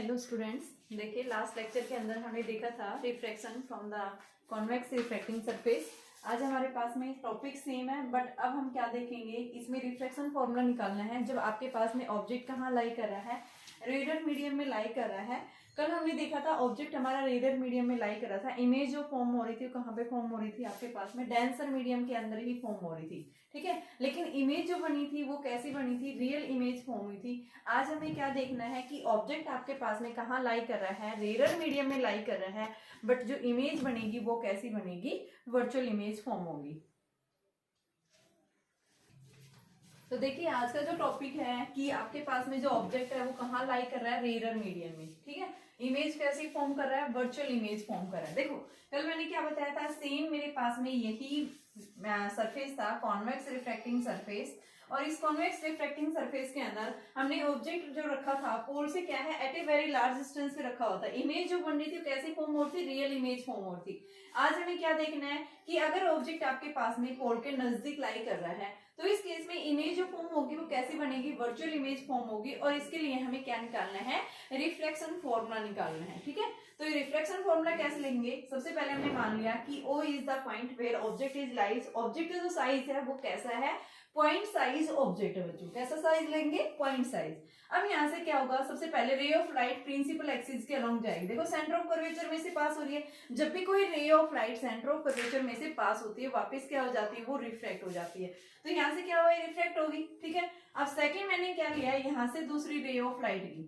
Hello students, देखिए last lecture के अंदर हमने देखा था refraction from the convex refracting surface. आज हमारे पास में टॉपिक सेम है, बट अब हम क्या देखेंगे, इसमें रिफ्रैक्शन फॉर्मूला निकालना है जब आपके पास में ऑब्जेक्ट कहाँ लाई कर रहा है, रेडियल मीडियम में लाई कर रहा है। कल हमने देखा था ऑब्जेक्ट हमारा रेडियल मीडियम में लाई कर रहा था, इमेज जो फॉर्म हो रही थी कहाँ पे फॉर्म हो रही थी, आपके पास में डेंसर मीडियम के अंदर ही फॉर्म हो रही थी, ठीक है। लेकिन इमेज जो बनी थी वो कैसी बनी थी, रियल इमेज फॉर्म हुई थी। आज हमें क्या देखना है कि ऑब्जेक्ट आपके पास में कहाँ लाई कर रहा है, रेडियल मीडियम में लाई कर रहा है, बट जो इमेज बनेगी वो कैसी बनेगी, वर्चुअल इमेज फॉर्म होगी। तो देखिए आज का जो टॉपिक है कि आपके पास में जो ऑब्जेक्ट है वो कहाँ लाई कर रहा है, रेडियल मीडियम में, ठीक है। इमेज कैसी फॉर्म कर रहा है, वर्चुअल इमेज फॉर्म कर रहा है। देखो कल मैंने क्या बताया था, सेम मेरे पास में यही सरफेस था, कॉन्वेक्स रिफ्रैक्टिंग सरफेस, और इस कॉन्वेक्स रिफ्रैक्टिंग सरफेस के अंदर हमने ऑब्जेक्ट जो रखा था पोल से क्या है, at a very large distance पे रखा होता है। इमेज जो बन रही थी कैसी फॉर्म हो रही थी, रियल इमेज फॉर्म हो रही थी। आज हमें क्या देखना है कि अगर ऑब्जेक्ट आपके पास में पोल के नजदीक लाई कर रहा है तो इस केस में इमेज जो फॉर्म होगी वो कैसी बनेगी, वर्चुअल इमेज फॉर्म होगी। और इसके लिए हमें क्या निकालना है, रिफ्लेक्शन फॉर्मूला निकालना है, ठीक है। तो ये रिफ्लेक्शन फॉर्मूला कैसे लेंगे, सबसे पहले हमने मान लिया कि O is the point where object is lies. Object का जो साइज है वो कैसा है, पॉइंट साइज ऑब्जेक्ट है बच्चों। कैसा साइज लेंगे, पॉइंट साइज। अब यहाँ से क्या होगा, सबसे पहले ray of light principal axis के अलोंग जाएगी। देखो सेंटर ऑफ कर्वेचर में से पास हो रही है, जब भी कोई रे of light centre of curvature में से पास होती है वापस क्या हो जाती है, वो रिफ्रैक्ट हो जाती है। तो यहाँ से क्या हुआ, रिफ्रैक्ट होगी, ठीक है। अब सेकंड मैंने क्या लिया है, यहाँ से दूसरी रे ऑफ लाइट की,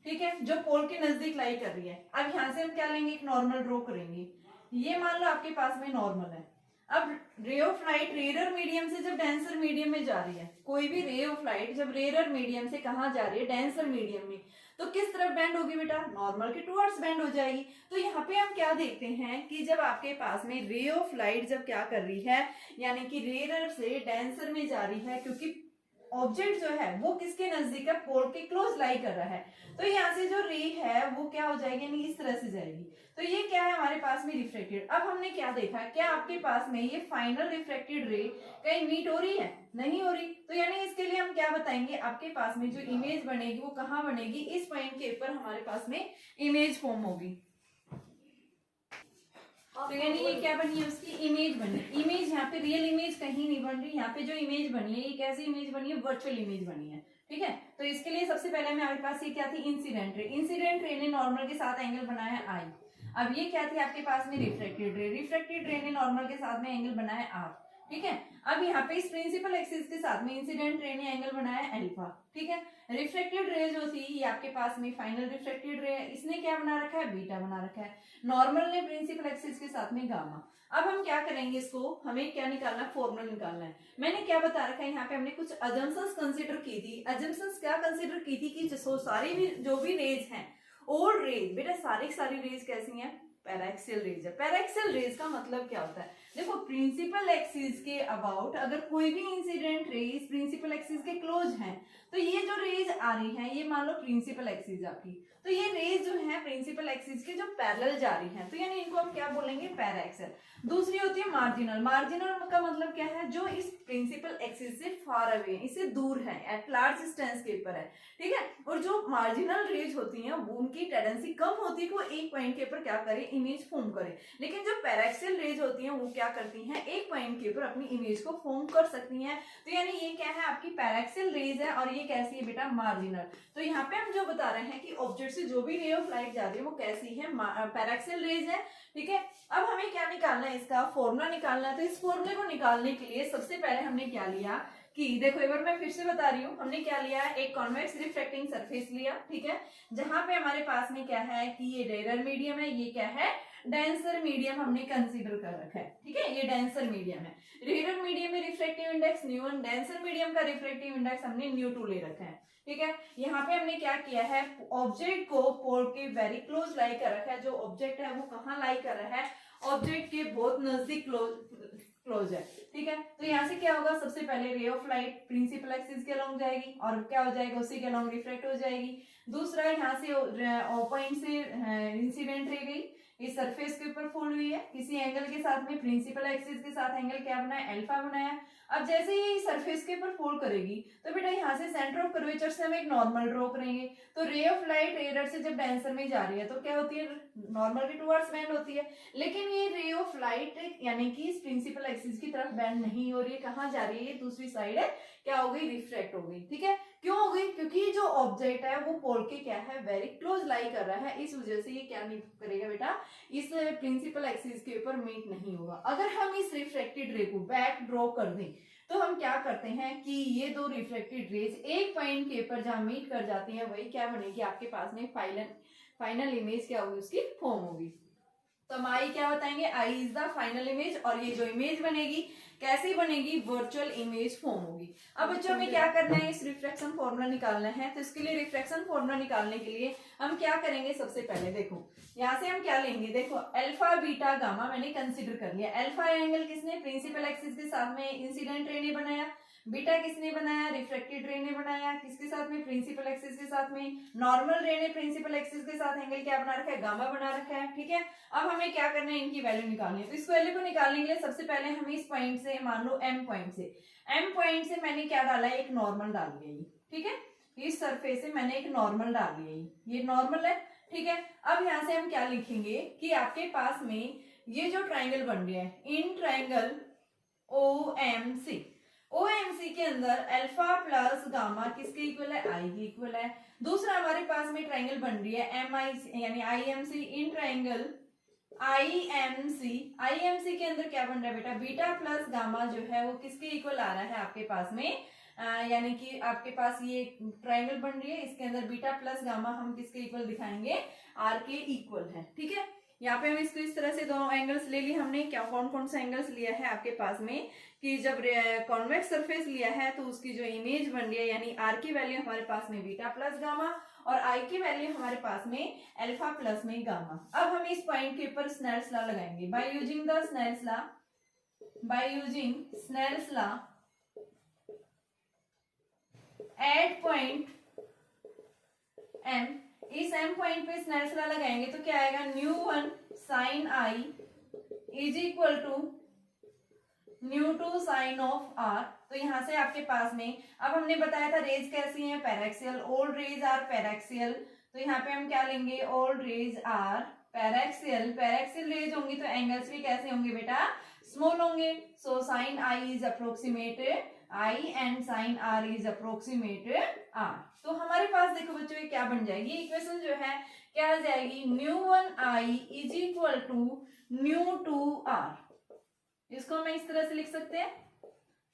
ठीक है, जो पोल के नजदीक लाई कर रही है। अब यहाँ से हम क्या लेंगे, एक नॉर्मल ड्रॉ करेंगे। ये मान लो आपके पास में नॉर्मल है। अब रे ऑफ लाइट रेयर मीडियम से जब डेंसर मीडियम में जा रही है, कोई भी रे ऑफ लाइट जब रेयर मीडियम से कहाँ जा रही है, डेंसर मीडियम में, तो किस तरफ बेंड होगी बेटा, नॉर्मल के टुवर्ड्स बेंड हो जाएगी। तो यहाँ पे हम क्या देखते हैं कि जब आपके पास में रे ऑफ लाइट जब क्या कर रही है, यानी कि रेयर से डेंसर में जा रही है, क्योंकि ऑब्जेक्ट जो है वो किसके नजदीक है, पोल के क्लोज लाई कर रहा है, तो यहाँ से जो रे है वो क्या हो जाएगी, यानी इस तरह से जाएगी। तो ये क्या है हमारे पास में रिफ्लेक्टेड। अब हमने क्या देखा, क्या आपके पास में ये फाइनल रिफ्लेक्टेड रे कहीं मीट हो रही है, नहीं हो रही। तो यानी इसके लिए हम क्या बताएंगे, आपके पास में जो इमेज बनेगी वो कहाँ बनेगी, इस पॉइंट के ऊपर हमारे पास में इमेज फॉर्म होगी। तो यानी ये क्या बनी है, उसकी इमेज बनी। इमेज यहाँ पे रियल इमेज कहीं नहीं बन रही, यहाँ पे जो इमेज बनी है ये कैसी इमेज बनी है, वर्चुअल इमेज बनी है, ठीक है। तो इसके लिए सबसे पहले हमारे पास ये क्या थी, इंसिडेंट रे। इंसिडेंट रे ने नॉर्मल के साथ एंगल बनाया है आई। अब ये क्या थी आपके पास में, रिफ्लेक्टेड रे। रिफ्लेक्टेड रे ने नॉर्मल के साथ में एंगल बनाया है आर, ठीक है। अब यहाँ पे इस प्रिंसिपल एक्सिस के साथ में इंसिडेंट रे ने एंगल बनाया है अल्फा, ठीक है। रिफ्लेक्टेड रे जो थी ये आपके पास में फाइनल रिफ्लेक्टेड रे है, इसने क्या बना रखा है, बीटा बना रखा है। नॉर्मल ने प्रिंसिपल एक्सिस के साथ में गामा। अब हम क्या करेंगे, इसको हमें क्या निकालना है, फॉर्मूला निकालना है। मैंने क्या बता रखा है, यहाँ पे हमने कुछ अजम्पशंस कंसीडर की थी। अजम्पशंस क्या कंसीडर की थी कि सारी भी जो भी रेज हैं, ऑल रेज बेटा, सारी रेज कैसी हैं, पैराक्सियल रेज है। पैराक्सियल रेज का मतलब क्या होता है, देखो प्रिंसिपल एक्सिस के अबाउट अगर कोई भी इंसिडेंट रेज प्रिंसिपल एक्सिस के क्लोज है, तो ये जो रेज आ रही है ये मान लो प्रिंसिपल एक्सिस आपकी, तो ये रेज जो है प्रिंसिपल एक्सिस के जो पैरेलल जा रही है, तो यानी इनको हम क्या बोलेंगे, पैराक्सियल। दूसरी होती है मार्जिनल। मार्जिनल का मतलब क्या है, जो इस प्रिंसिपल एक्सिस से फार अवे है, इससे दूर है, एट लार्ज डिस्टेंस के ऊपर है, ठीक है। और जो मार्जिनल रेज होती हैं वो उनकी टेंडेंसी कम होती है कि वो एक पॉइंट के ऊपर क्या करे, इमेज फॉर्म करे। लेकिन जो पैराक्सियल रेज होती हैं वो क्या करती हैं, एक पॉइंट के ऊपर अपनी इमेज को फॉर्म कर सकती हैं। तो यानी ये क्या है, आपकी पैराक्सियल रेज है, और ये कैसी है बेटा, मार्जिनल। तो यहाँ पे हम जो बता रहे हैं कि ऑब्जेक्ट से जो भी रे ऑफ लाइट जा रही है वो कैसी है, पैराक्सियल रेज है, ठीक है। अब हमें क्या निकालना है, इसका फॉर्मूला निकालना है। तो इस फॉर्मूले को निकालने के लिए सबसे पहले हमने क्या लिया कि देखो एक बार मैं फिर से बता रही हूँ, हमने क्या लिया, एक कॉन्वेक्स रिफ्लेक्टिंग सरफेस लिया, ठीक है, जहां पे हमारे पास में क्या है कि ये रेयर मीडियम है, ये क्या है, डेंसर मीडियम हमने कंसीडर कर रखा है, ठीक है, ये डेंसर मीडियम है। रेयर मीडियम में रिफ्लेक्टिव इंडेक्स न्यू1, डेंसर मीडियम का रिफ्लेक्टिव इंडेक्स हमने न्यू2 ले रखा है, ठीक है। यहाँ पे हमने क्या किया है, ऑब्जेक्ट को पोल के वेरी क्लोज लाई कर रखा है। जो ऑब्जेक्ट है वो कहाँ लाई कर रहा है, ऑब्जेक्ट के बहुत नजदीक क्लोज है, ठीक है। तो यहाँ से क्या होगा, सबसे पहले ray of light principal axis के अलोंग जाएगी और क्या हो जाएगा, उसी के अलोंग रिफ्लेक्ट हो जाएगी। दूसरा यहाँ से पॉइंट से इंसिडेंट रे गई, इस सरफेस के ऊपर फोल्ड हुई है, किसी एंगल के साथ में प्रिंसिपल एक्सिस के साथ एंगल क्या बनाया, अल्फा बनाया। अब जैसे ही सरफेस के ऊपर फोल्ड करेगी तो बेटा यहाँ से सेंटर ऑफ कर्वेचर से हम एक नॉर्मल ड्रॉ करेंगे। तो रे ऑफ लाइट रेडर से जब डेंसर में जा रही है तो क्या होती है, नॉर्मल की टुवर्ड्स बेंड होती है, लेकिन ये रे ऑफ लाइट यानी कि इस प्रिंसिपल एक्सिस की तरफ बेंड नहीं हो रही है, कहाँ जा रही है, ये दूसरी साइड है, क्या हो गई, रिफ्रैक्ट हो गई। ठीक है, क्यों हो गई, क्योंकि जो ऑब्जेक्ट है वो पोल के क्या है, वेरी क्लोज लाई कर रहा है, इस वजह से ये क्या नहीं करेगा बेटा, इस प्रिंसिपल एक्सिस के ऊपर मीट नहीं होगा। अगर हम इस रिफ्लेक्टेड रे को बैक ड्रॉ कर दें तो हम क्या करते हैं कि ये दो रिफ्लेक्टेड रेज एक पॉइंट के ऊपर जहां मीट कर जाती हैं वही क्या बनेगी, आपके पास में फाइनल इमेज क्या होगी, उसकी फॉर्म होगी। तो हम आई क्या बताएंगे, I is the final image, और ये जो इमेज बनेगी कैसी बनेगी, वर्चुअल इमेज फॉर्म होगी। अब बच्चों हमें क्या करना है, इस रिफ्लेक्शन फॉर्मूला निकालना है। तो इसके लिए रिफ्लेक्शन फॉर्मूला निकालने के लिए हम क्या करेंगे, सबसे पहले देखो यहाँ से हम क्या लेंगे, देखो अल्फा बीटा गामा मैंने कंसीडर कर लिया। अल्फा एंगल किसने, प्रिंसिपल एक्सिस के साथ में इंसिडेंट रे ने बनाया, बीटा किसने बनाया, रिफ्लेक्टेड रे ने बनाया, किसके साथ में, प्रिंसिपल एक्सिस के साथ में, नॉर्मल रे ने प्रिंसिपल एक्सिस के साथ एंगल क्या बना रखा है, गामा बना रखा है। ठीक है, अब हमें क्या करना है, इनकी वैल्यू निकालनी है। तो इस वैल्यू को निकालने के लिए सबसे पहले हमें इस पॉइंट से, मान लो एम पॉइंट से मैंने क्या डाला है, एक नॉर्मल डाल दिया। ठीक है, इस सरफेस से मैंने एक नॉर्मल डाल दिया, ये नॉर्मल है। ठीक है, अब यहाँ से हम क्या लिखेंगे कि आपके पास में ये जो ट्राइंगल बन रहा है, इन ट्राइंगल OMC के अंदर अल्फा प्लस गामा किसके इक्वल है, आई के इक्वल है। दूसरा हमारे पास में ट्राइंगल बन रही है MI यानी IMC, इन ट्राइंगल IMC के अंदर क्या बन रहा है बेटा, बीटा प्लस गामा जो है वो किसके इक्वल आ रहा है आपके पास में, यानी कि आपके पास ये ट्राइंगल बन रही है, इसके अंदर बीटा प्लस गामा हम किसके इक्वल दिखाएंगे, आर के इक्वल है। ठीक है, यहाँ पे हम इसको इस तरह से दोनों एंगल्स ले लिए हमने। क्या कौन कौन सा एंगल्स लिया है आपके पास में, कि जब कॉन्वेक्स सरफेस लिया है तो उसकी जो इमेज बन रही है, यानी आर की वैल्यू हमारे पास में बीटा प्लस गामा और आई की वैल्यू हमारे पास में अल्फा प्लस में गामा। अब हम इस पॉइंट के ऊपर स्नेल्स लॉ लगाएंगे। By using Snell's law at point M, इस एम पॉइंट पे स्नेल्स लॉ लगाएंगे तो क्या आएगा, ν1 sine I is equal to ν2 sine of R. तो यहां से आपके पास में, अब हमने बताया था रेज कैसी हैं, paraxial, all rays are paraxial. तो यहाँ पे हम क्या लेंगे, all rays are paraxial rays होंगी तो एंगल्स भी कैसे होंगे बेटा, स्मॉल होंगे। So sine I is approximate i and sine r is approximate r. तो हमारे पास देखो बच्चों ये क्या बन जाएगी, इक्वेशन जो है क्या आ जाएगी, ν1 आई इज इक्वल टू ν2 आर। इसको हम इस तरह से लिख सकते हैं।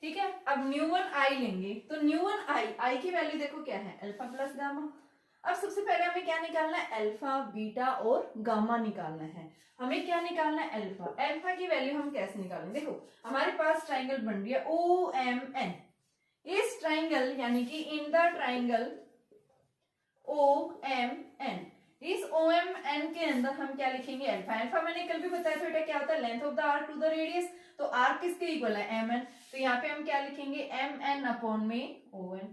ठीक है, अब ν1 आई लेंगे तो ν1 आई की वैल्यू देखो क्या है, अल्फा प्लस गामा। अब सबसे पहले हमें क्या निकालना है, अल्फा बीटा और गामा निकालना है। हमें क्या निकालना है, अल्फा की वैल्यू हम कैसे निकालेंगे, देखो हमारे पास ट्राइंगल बन रही है OMN। इस ट्राइंगल यानी कि इन द ट्राइंगल OMN, इस OMN के अंदर हम क्या लिखेंगे, अल्फा मैंने कल भी बताया था बेटा क्या होता है, length of the arc to the radius. तो आर्क किसके इक्वल है, MN। तो यहाँ पे हम क्या लिखेंगे, MN अपॉन में ON।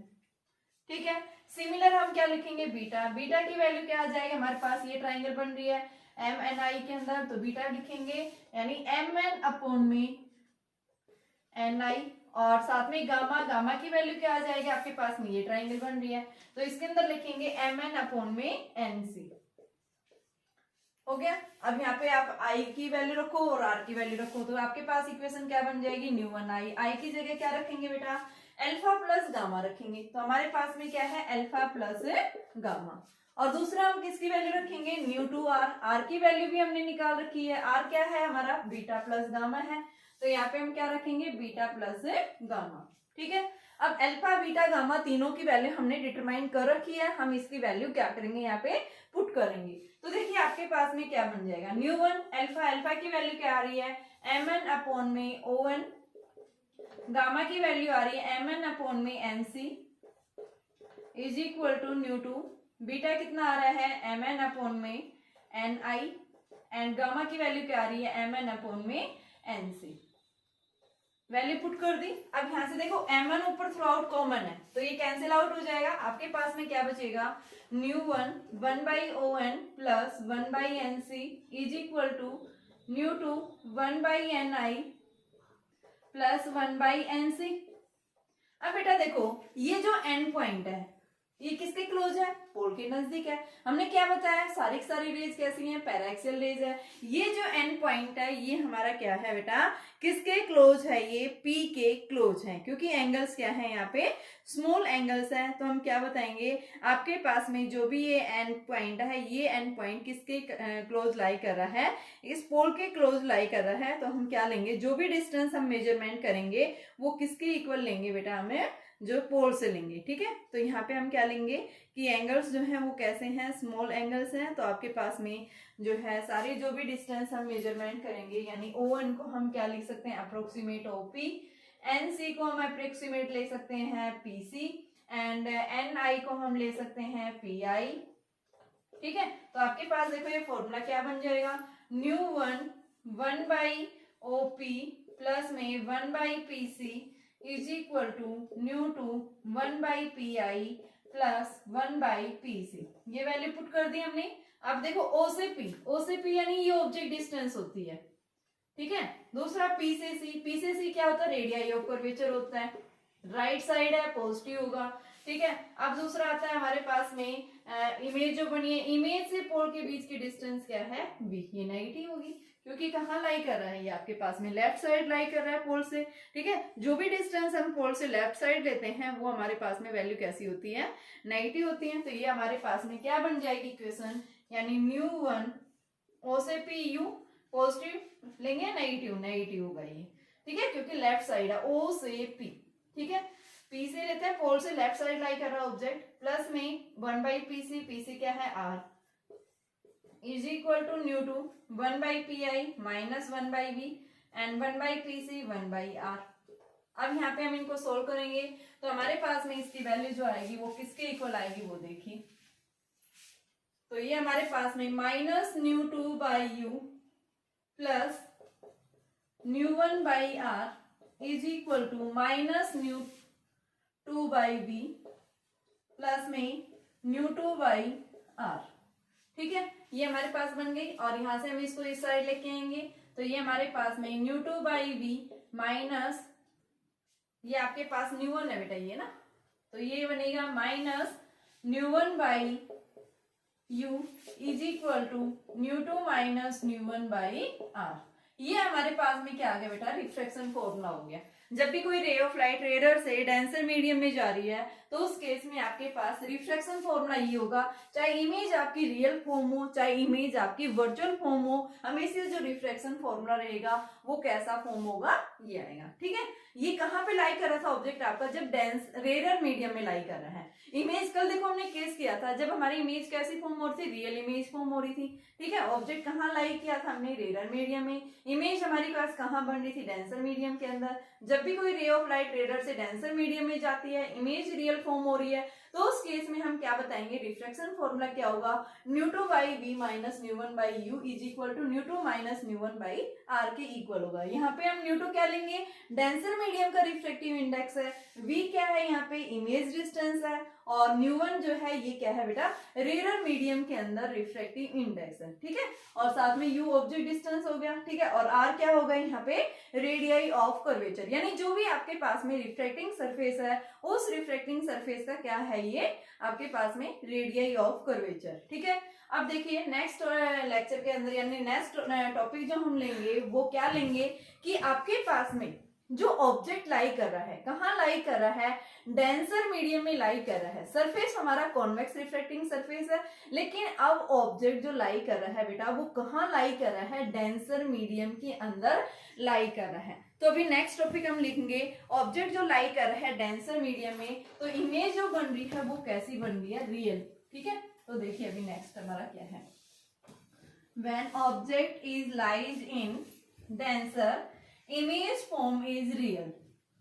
ठीक है, सिमिलर हम क्या लिखेंगे, बीटा की वैल्यू क्या आ जाएगी, हमारे पास ये ट्राइंगल बन रही है MNI के अंदर, तो बीटा लिखेंगे यानी MN अपॉन में NI, और साथ में गामा की वैल्यू क्या आ जाएगी आपके पास में, ये ट्राइंगल बन रही है तो इसके अंदर लिखेंगे MN अपॉन में NC। हो गया। अब यहाँ पे आप I की वैल्यू रखो और R की वैल्यू रखो तो आपके पास इक्वेशन क्या बन जाएगी, ν1 आई की जगह क्या रखेंगे बेटा, अल्फा प्लस गामा रखेंगे। तो हमारे पास में क्या है, अल्फा प्लस गामा। और दूसरा हम किसकी वैल्यू रखेंगे, ν2 आर की वैल्यू भी हमने निकाल रखी है। आर क्या है हमारा, बीटा प्लस गामा है। तो यहाँ पे हम क्या रखेंगे, बीटा प्लस गामा। ठीक है, अब अल्फा बीटा गामा तीनों की वैल्यू हमने डिटरमाइन कर रखी है। हम इसकी वैल्यू क्या करेंगे, यहाँ पे पुट करेंगे। तो देखिए आपके पास में क्या बन जाएगा, ν1 अल्फा की वैल्यू क्या आ रही है, MN अपॉन में ON, गामा की वैल्यू आ रही है MN अपॉन में NC is equal to ν2, beta कितना आ रहा है MN अपॉन में NI, एंड गामा की वैल्यू क्या आ रही है MN अपॉन में NC। वैल्यू पुट कर दी। अब यहाँ से देखो m1 ऊपर थ्रू आउट कॉमन है तो ये कैंसिल आउट हो जाएगा। आपके पास में क्या बचेगा, nu one 1/on plus 1/nc is equal to nu two 1/ni plus 1/nc। अब बेटा देखो ये जो एंड पॉइंट है ये किसके क्लोज है, पोल के नजदीक है। हमने क्या बताया, सारी की सारी रेज कैसी हैं, पैराक्सियल रेज है। ये जो एंड पॉइंट है ये हमारा क्या है बेटा, किसके क्लोज है, ये पी के क्लोज है, क्योंकि एंगल्स क्या है यहाँ पे, स्मॉल एंगल्स है। तो हम क्या बताएंगे, आपके पास में जो भी ये एंड पॉइंट है ये एंड पॉइंट किसके क्लोज लाई कर रहा है, इस पोल के क्लोज लाई कर रहा है। तो हम क्या लेंगे, जो भी डिस्टेंस हम मेजरमेंट करेंगे वो किसके इक्वल लेंगे बेटा, हमें जो पोल से लेंगे। ठीक है, तो यहाँ पे हम क्या लेंगे कि एंगल्स जो हैं वो कैसे हैं, स्मॉल एंगल्स हैं। तो आपके पास में जो है सारे जो भी डिस्टेंस हम मेजरमेंट करेंगे, यानी O1 को हम क्या लिख सकते हैं, अप्रोक्सीमेट OP, NC को हम अप्रोक्सीमेट ले सकते हैं PC, एंड NI को हम ले सकते हैं PI। ठीक है, तो आपके पास देखो ये फॉर्मूला क्या बन जाएगा, न्यू1 1/OP प्लस में 1/PC is equal to nu two 1/PI plus 1/PC। ये वैल्यू पुट कर दी हमने। अब देखो O से P यानी ये ऑब्जेक्ट डिस्टेंस होती है। ठीक है, दूसरा P से C क्या होता है, रेडियाई ऑफ कर्वेचर होता है, राइट साइड है पॉजिटिव होगा। ठीक है, अब दूसरा आता है हमारे पास में इमेज जो बनी है, इमेज से पोल के बीच की डिस्टेंस क्या है, V, ये नेगेटिव होगी क्योंकि कहाँ लाई कर रहा है, ये आपके पास में लेफ्ट साइड लाई कर रहा है पोल से। ठीक है, जो भी डिस्टेंस हम पोल से लेफ्ट साइड लेते हैं वो हमारे पास में वैल्यू कैसी होती है, नेगेटिव होती है। तो ये हमारे पास में क्या बन जाएगी इक्वेशन, यानी न्यू1 O से P U पॉजिटिव लेंगे, नेगेटिव होगा ये। ठीक है, क्योंकि लेफ्ट साइड है O से P। ठीक है, P से लेते हैं, पोल से लेफ्ट साइड लाई कर रहा है ऑब्जेक्ट, प्लस में 1/PC, PC क्या है R, is equal to nu two 1/PI minus 1/V and 1/PC 1/R। अब यहाँ पे हम इनको सोल्व करेंगे तो हमारे पास में इसकी वैल्यू जो आएगी वो किसके इक्वल आएगी, वो देखिए। तो ये हमारे पास में माइनस न्यू2/U प्लस न्यू1/R इज इक्वल टू माइनस न्यू2/V प्लस में न्यू2/R। ठीक है, ये हमारे पास बन गई और यहां से हम इसको इस साइड लेके आएंगे तो ये हमारे पास में न्यू2/V माइनस, ये आपके पास न्यू1 है बेटा ये ना, तो ये बनेगा minus nu one by U is equal to nu two minus nu one by R. ये हमारे पास में क्या आ गया बेटा, रिफ्रैक्शन फॉर्मूला हो गया। जब भी कोई रे ऑफ लाइट रेडर से डेंसर मीडियम में जा रही है तो उस केस में आपके पास रिफ्रैक्शन फॉर्मूला ये होगा, चाहे इमेज आपकी रियल फॉर्म हो चाहे इमेज आपकी वर्चुअल फॉर्म हो, हमेशा जो रिफ्रैक्शन फॉर्मूला रहेगा वो कैसा फॉर्म होगा, ये आएगा। ठीक है, ये कहाँ पे लाई कर रहा था ऑब्जेक्ट आपका, जब डेंस रेडर मीडियम में लाई कर रहा है। इमेज कल देखो हमने केस किया था, जब हमारी इमेज कैसी फॉर्म हो रही थी, रियल इमेज फॉर्म हो रही थी। ठीक है, ऑब्जेक्ट कहाँ लाई किया था हमने, रेडर मीडियम में। इमेज हमारी पास कहाँ बन रही थी, डेंसर मीडियम के अंदर। जब भी कोई रे ऑफ लाइट रेडर से डेंसर मीडियम में जाती है, इमेज रियल फॉर्म हो रही है, तो उस केस में हम क्या बताएंगे, रिफ्रैक्शन फॉर्मूला क्या होगा, न्यू2/V minus nu one by U is equal to nu two minus nu one by R के इक्वल होगा। यहाँ पे हम न्यू2 क्या लेंगे, डेंसर मीडियम का रिफ्रैक्टिव इंडेक्स है, V क्या है यहाँ पे, इमेज डिस्टेंस है, और न्यू1 जो है ये क्या है बेटा, रेडर मीडियम के अंदर रिफ्रैक्टिव इंडेक्स है। ठीक है, और साथ में U ऑब्जेक्ट डिस्टेंस हो गया। ठीक है, और R क्या होगा यहाँ पे, रेडियाई ऑफ कर्वेचर, यानी जो भी आपके पास में रिफ्रैक्टिंग सरफेस है उस रिफ्रैक्टिंग सरफेस का क्या है, ये आपके पास में रेडियाई ऑफ कर्वेचर। ठीक है, अब देखिए नेक्स्ट लेक्चर के अंदर यानी नेक्स्ट टॉपिक जो हम लेंगे वो क्या लेंगे कि आपके पास में जो ऑब्जेक्ट लाई कर रहा है, कहाँ लाई कर रहा है, डेंसर मीडियम में लाई कर रहा है। सरफेस हमारा कॉन्वेक्स रिफ्लेक्टिंग सरफेस है, लेकिन अब ऑब्जेक्ट जो लाई कर रहा है बेटा वो कहाँ लाई कर रहा है, डेंसर मीडियम के अंदर लाई कर रहा है। तो अभी नेक्स्ट टॉपिक हम लिखेंगे ऑब्जेक्ट जो लाई कर रहा है डेंसर मीडियम में, तो इमेज जो बन रही है वो कैसी बन रही है, रियल। ठीक है, तो देखिए अभी नेक्स्ट हमारा क्या है, when object is lies in denser image form is real,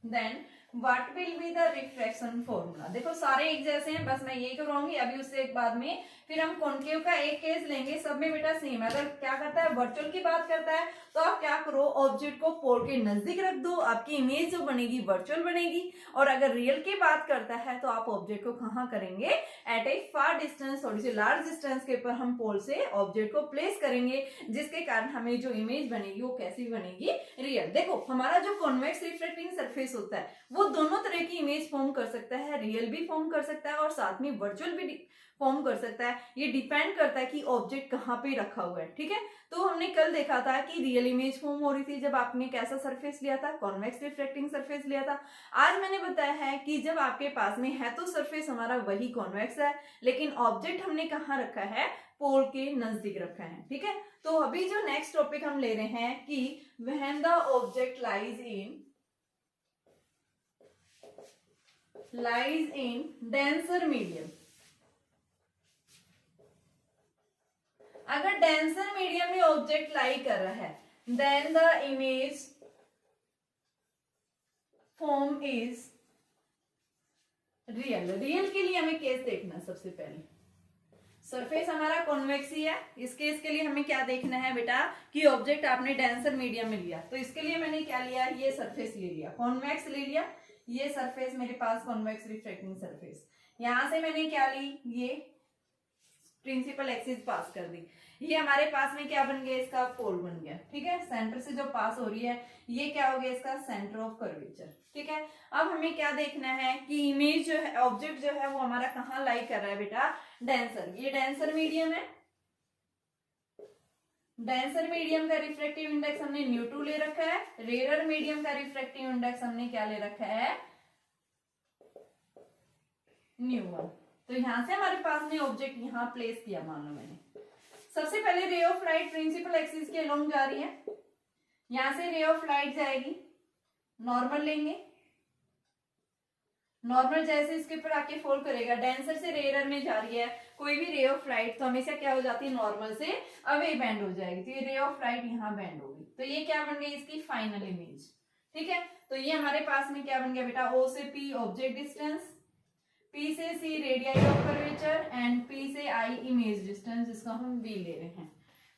then what will be the refraction formula. देखो सारे एक जैसे हैं, बस मैं यही करवाऊंगी अभी, उससे एक बाद में फिर हम कॉन्केव का एक केस लेंगे, सब में बेटा सेम है। अगर क्या करता है वर्चुअल की बात करता है तो आप क्या करो, ऑब्जेक्ट को पोल के नजदीक रख दो, आपकी इमेज जो बनेगी वर्चुअल बनेगी। और अगर रियल की बात करता है तो आप ऑब्जेक्ट को कहाँ करेंगे, एट ए फार डिस्टेंस, थोड़ी सी लार्ज डिस्टेंस के ऊपर हम पोल से ऑब्जेक्ट को प्लेस करेंगे, जिसके कारण हमें जो इमेज बनेगी वो कैसी बनेगी, रियल। देखो हमारा जो कॉन्वेक्स रिफ्लेक्टिंग सरफेस होता है वो दोनों तरह की इमेज फॉर्म कर सकता है, रियल भी फॉर्म कर सकता है और साथ में वर्चुअल भी फॉर्म कर सकता है। ये डिपेंड करता है कि ऑब्जेक्ट कहाँ पे रखा हुआ है, ठीक है। तो हमने कल देखा था कि रियल इमेज फॉर्म हो रही थी जब आपने कैसा सरफेस लिया था, कॉन्वेक्स रिफ्लेक्टिंग सरफेस लिया था। आज मैंने बताया है कि जब आपके पास में है तो सरफेस हमारा वही कॉन्वेक्स है, लेकिन ऑब्जेक्ट हमने कहाँ रखा है, पोल के नजदीक रखा है, ठीक है। तो अभी जो नेक्स्ट टॉपिक हम ले रहे हैं कि when the object lies in denser medium. अगर डेंसर मीडियम में ऑब्जेक्ट लाई कर रहा है then the image form is real. Real के लिए हमें केस देखना, सबसे पहले सरफेस हमारा कॉन्वेक्स ही है, इस केस के लिए हमें क्या देखना है बेटा कि ऑब्जेक्ट आपने डेंसर मीडियम में लिया। तो इसके लिए मैंने क्या लिया, ये सरफेस ले लिया, कॉन्वेक्स ले लिया, ये सरफेस मेरे पास कॉन्वेक्स रिफ्लेक्टिंग सरफेस। यहां से मैंने क्या ली, ये प्रिंसिपल एक्सिस पास कर दी, ये हमारे पास में क्या बन गया, इसका पोल बन गया, ठीक है। सेंटर से जो पास हो रही है ये क्या हो गया, इसका सेंटर ऑफ कर्वेचर, ठीक है। अब हमें क्या देखना है कि इमेज जो है, ऑब्जेक्ट जो है वो हमारा कहाँ लाई कर रहा है बेटा, डेंसर। ये डेंसर मीडियम है, डेंसर मीडियम का रिफ्रैक्टिव इंडेक्स हमने ν2 ले रखा है, रेयर मीडियम का रिफ्रैक्टिव इंडेक्स हमने क्या ले रखा है, ν1। तो यहां से हमारे पास में ऑब्जेक्ट यहां प्लेस किया, मान लो मैंने। सबसे पहले ray of light principal axis के अलोंग जा रही है, यहां से रे ऑफ लाइट जाएगी, नॉर्मल लेंगे, नॉर्मल जैसे इसके ऊपर आके फॉल करेगा, डेंसर से रेयर में जा रही है कोई भी रे ऑफ लाइट तो हमेशा क्या हो जाती है, नॉर्मल से अवे बैंड हो जाएगी। तो ये रे ऑफ लाइट यहाँ बैंड होगी, तो ये क्या बन गई, इसकी फाइनल इमेज, ठीक है। तो ये हमारे पास में क्या बन गया बेटा, O से P ऑब्जेक्ट डिस्टेंस, P से C radius of curvature and P से I इमेज डिस्टेंस, जिसको हम V ले रहे हैं,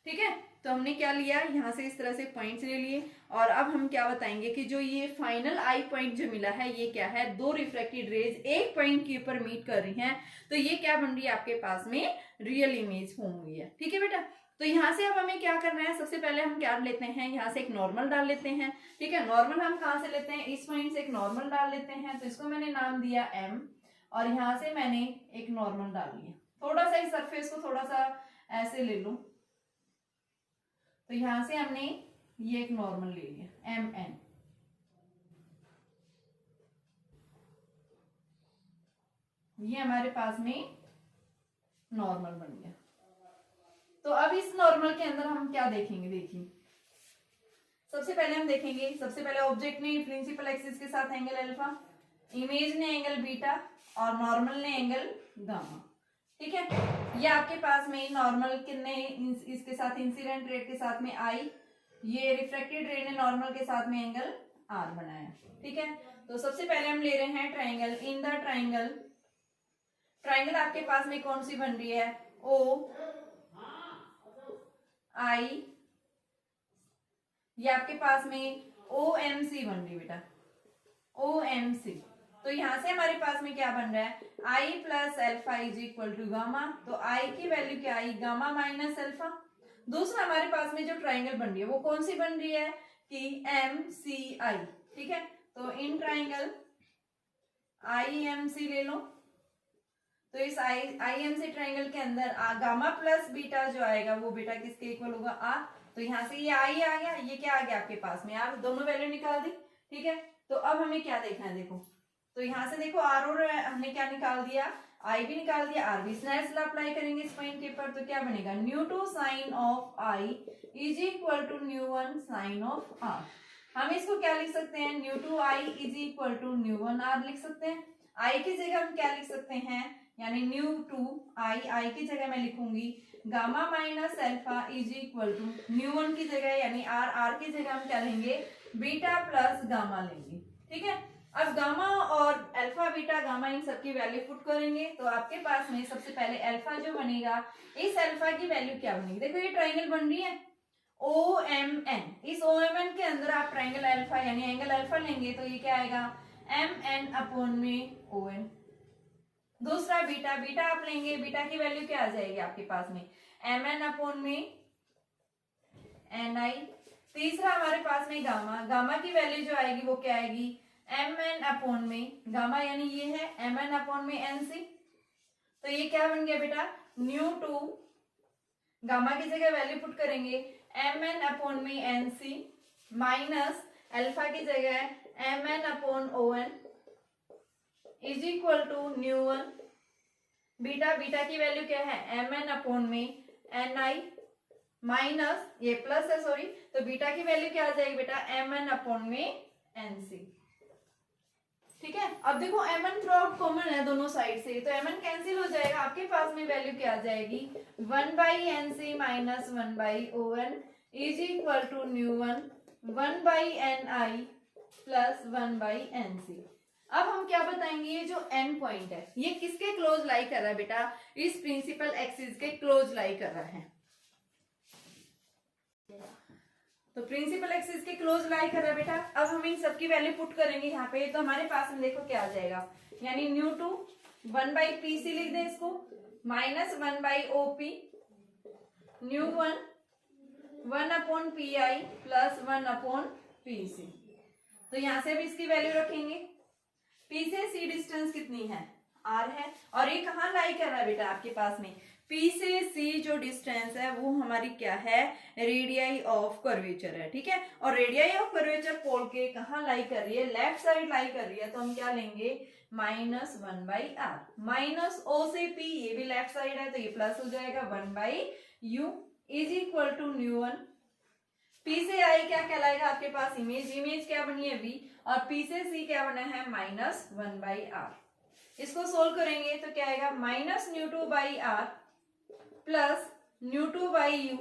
ठीक है। तो हमने क्या लिया, यहाँ से इस तरह से पॉइंट्स ले लिए। और अब हम क्या बताएंगे कि जो ये फाइनल आई पॉइंट जो मिला है ये क्या है, दो रिफ्लेक्टेड रेज एक पॉइंट के ऊपर मीट कर रही हैं, तो ये क्या बन रही है आपके पास में, रियल इमेज फॉर्म हुई है, ठीक है बेटा। तो यहाँ से अब हमें क्या करना है, सबसे पहले हम क्या लेते हैं, यहाँ से एक नॉर्मल डाल लेते हैं, ठीक है। नॉर्मल हम कहाँ से लेते हैं, इस पॉइंट से एक नॉर्मल डाल लेते हैं, तो इसको मैंने नाम दिया M, और यहाँ से मैंने एक नॉर्मल डाल लिया। थोड़ा सा इस सरफेस को थोड़ा सा ऐसे ले लूं, तो यहां से हमने ये एक नॉर्मल ले लिया MN, ये हमारे पास में नॉर्मल बन गया। तो अब इस नॉर्मल के अंदर हम क्या देखेंगे, देखिए सबसे पहले हम देखेंगे, सबसे पहले ऑब्जेक्ट ने प्रिंसिपल एक्सिस के साथ एंगल अल्फा, इमेज ने एंगल बीटा और नॉर्मल ने एंगल गामा, ठीक है। ये आपके पास में नॉर्मल कितने, इसके साथ इंसिडेंट रे के साथ में I, ये रिफ्रैक्टेड रे ने नॉर्मल के साथ में एंगल R बनाया, ठीक है। तो सबसे पहले हम ले रहे हैं triangle. In the triangle, triangle आपके पास में कौन सी बन रही है, O I, ये आपके पास में OMC बन रही है बेटा, OMC। तो यहां से हमारे पास में क्या बन रहा है, I plus alpha is equal to gamma, तो I की वैल्यू क्या आई, गामा माइनस अल्फा। दूसरा हमारे पास में जो ट्राइंगल बन रही है वो कौन सी बन रही है कि MCI, ठीक है। तो इन ट्राइंगल IMC ले लो, तो इस IMC ट्राइंगल के अंदर गामा प्लस बीटा जो आएगा वो बेटा किसके इक्वल होगा, R। तो यहाँ से ये I आ गया, ये क्या आ गया आपके पास में R, दोनों वैल्यू निकाल दी, ठीक है। तो अब हमें क्या देखना है, देखो तो यहाँ से देखो R और हमने क्या निकाल दिया, I भी निकाल दिया, R भी। स्नेल्स लॉ अप्लाई करेंगे इस पॉइंट के ऊपर, तो क्या बनेगा, ν2 sine of I is equal to ν1 sine of R। हम इसको क्या लिख सकते हैं, ν2 I is equal to ν1 R लिख सकते हैं। I की जगह हम क्या लिख सकते हैं, यानी ν2 I की जगह मैं लिखूंगी gamma minus alpha is equal to ν1 की जगह यानी R की जगह हम क्या लेंगे, बीटा प्लस गामा लेंगे, ठीक है। अब गामा और अल्फा बीटा गामा इन सबकी वैल्यू पुट करेंगे तो आपके पास में सबसे पहले अल्फा जो बनेगा, इस अल्फा की वैल्यू क्या बनेगी, देखो ये ट्राइंगल बन रही है OMN, इस OMN के अंदर आप ट्राइंगल अल्फा यानी एंगल अल्फा लेंगे तो ये क्या आएगा MN अपॉन में ON। दूसरा बीटा, बीटा आप लेंगे, बीटा की वैल्यू क्या आ जाएगी आपके पास में MN अपॉन में NI। तीसरा हमारे पास में गामा, गामा की वैल्यू जो आएगी वो क्या आएगी MN अपॉन में, गामा यानी ये है MN अपॉन में NC। तो ये क्या बन गया बेटा न्यू टू, गामा की जगह वैल्यू पुट करेंगे MN अपॉन में NC माइनस अल्फा की जगह MN upon ON is equal to nu one. Beta, beta की वैल्यू क्या है MN अपॉन में NI माइनस ये प्लस है सॉरी, तो बीटा की वैल्यू क्या आ जाएगी बेटा MN अपॉन में NC। ठीक है, अब देखो MN थ्रू आउट कॉमन है दोनों साइड से, तो MN कैंसिल हो जाएगा, आपके पास में वैल्यू क्या आ जाएगी 1/NC minus 1/ON is equal to nu one 1/NI plus 1/NC। अब हम क्या बताएंगे, ये जो एंड पॉइंट है ये किसके क्लोज लाई कर रहा है बेटा, इस प्रिंसिपल एक्सिस के क्लोज लाई कर रहा है। तो प्रिंसिपल एक्सिस के क्लोज लाई कर रहा है बेटा। अब हम इन सबकी वैल्यू पुट करेंगे यहाँ पे, तो हमारे पास में देखो क्या आ जाएगा, यानी न्यू टू 1/PC लिख दें इसको minus 1/OP new one 1/PI plus 1/PC। तो यहां से भी इसकी वैल्यू रखेंगे। P से C डिस्टेंस कितनी है R है, और ये कहाँ लाई कर रहा है बेटा आपके पास में P से C जो डिस्टेंस है वो हमारी क्या है रेडियाई ऑफ कर्वेचर है। ठीक है, और रेडियाई ऑफ कर्वेचर पोल के कहाँ लाई कर रही है लेफ्ट साइड लाई कर रही है, तो हम क्या लेंगे -1/R माइनस O से P, ये भी लेफ्ट साइड है तो ये प्लस हो जाएगा 1/U is equal to nu one. P से I क्या कहलाएगा आपके पास इमेज, इमेज क्या बनी है V, और P से C क्या बना है -1/R। इसको सोल्व करेंगे तो क्या आएगा -2/R plus (2/U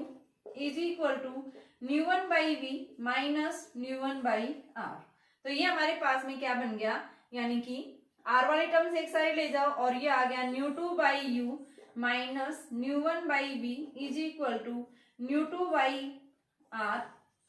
is equal to (1/V minus (1/R)। तो ये हमारे पास में क्या बन गया, यानी कि R वाले टर्म्स एक साइड ले जाओ और ये आ गया (2/U minus (1/V is equal to (2/R